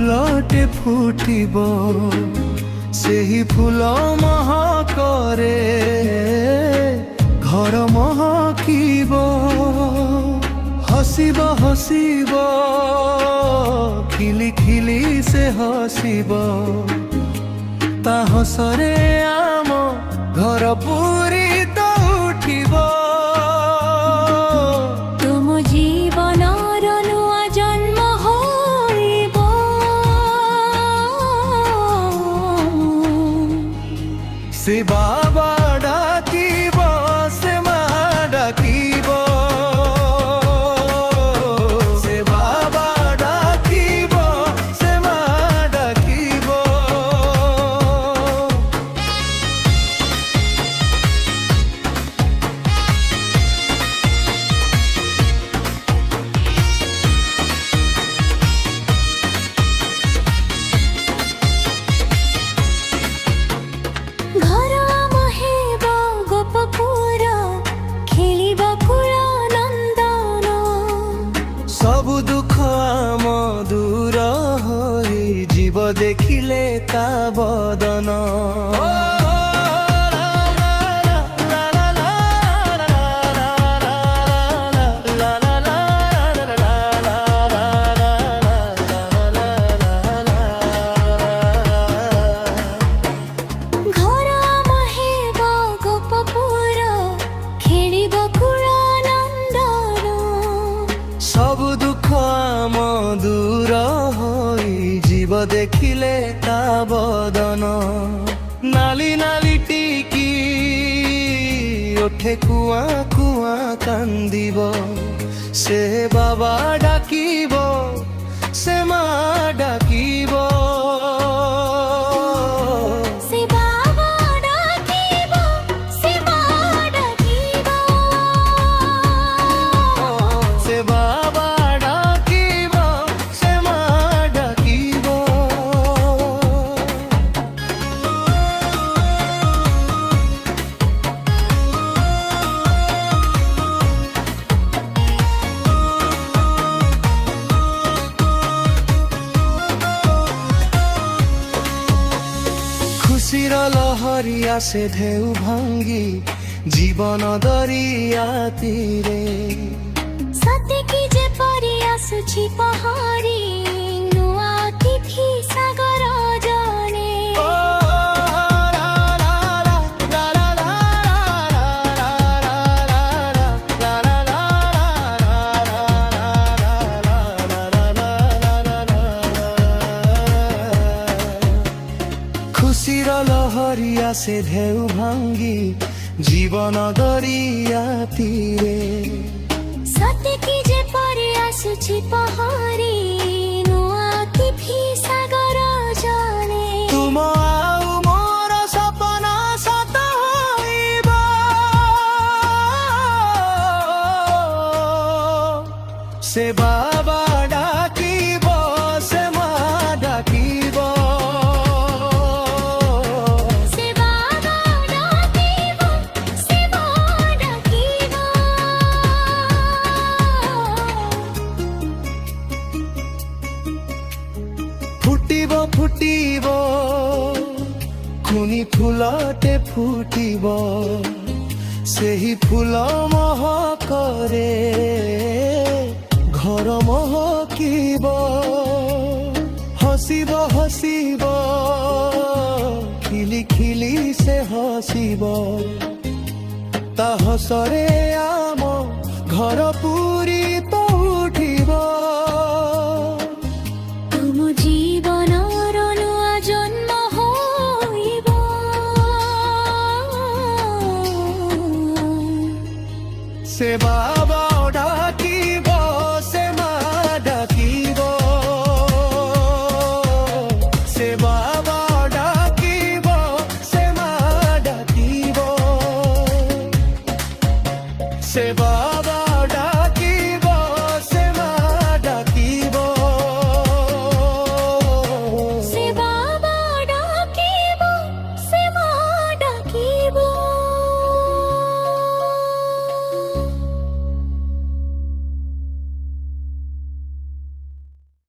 फूलटे फुटिब सेही फूल महकरे घर महकिब हसिब हसिब खिली खिली से हसिब ता हसरे आम घर पूरी तो उठिब तुम जीवन नुआ जन्म होइब से बाबा डाकिब से माँ डाकिब से बाबा डाकिब से माँ डाकिब घर महेब गोपपुर खेलिब कुला नंदन सब दुख आम दूर होई जीव देखिले ता बदन घर महेब गोपपुर खेलिब कुला नंदन सब दुख आम दूर होई जीव देखिले ता बदन नाली नाली टिकी ओठे कुआ कुआ कांदिब से बाबा डाकिब से माँ डाकिब से बाबा डाकिब से माँ डाकिब से बाबा डाकिब से माँ डाकिब खुशीर लहरिया से ढेउ भांगी जीवन दरिया तीरे सत्य की जे परी आसुछि पहाड़ी नुआ तिथि सागर जाने खुशीर लहरिया से ढेउ भांगी जीवन दरिया तीरे सत्य की जे परी आसुछि पहाड़ी नुआ तिथि सागर जाने तुम आउ मोर सपना सत होइब से बाबा डाकिब से माँ डाकिब से बाबा डाकिब से माँ डाकिब फुटिब फुटिब खुनी फूलटे फुटिब सेही फूल महकरे घर महकिब हसिब हसिब खिली खिली से हसिब ता हसरे आम घर पूरी तो उठिब तुम जीवन नुआ जन्म होइब से बाबा डाकिब से माँ डाकिब से बाबा डाकिब से माँ डाकिब से बाबा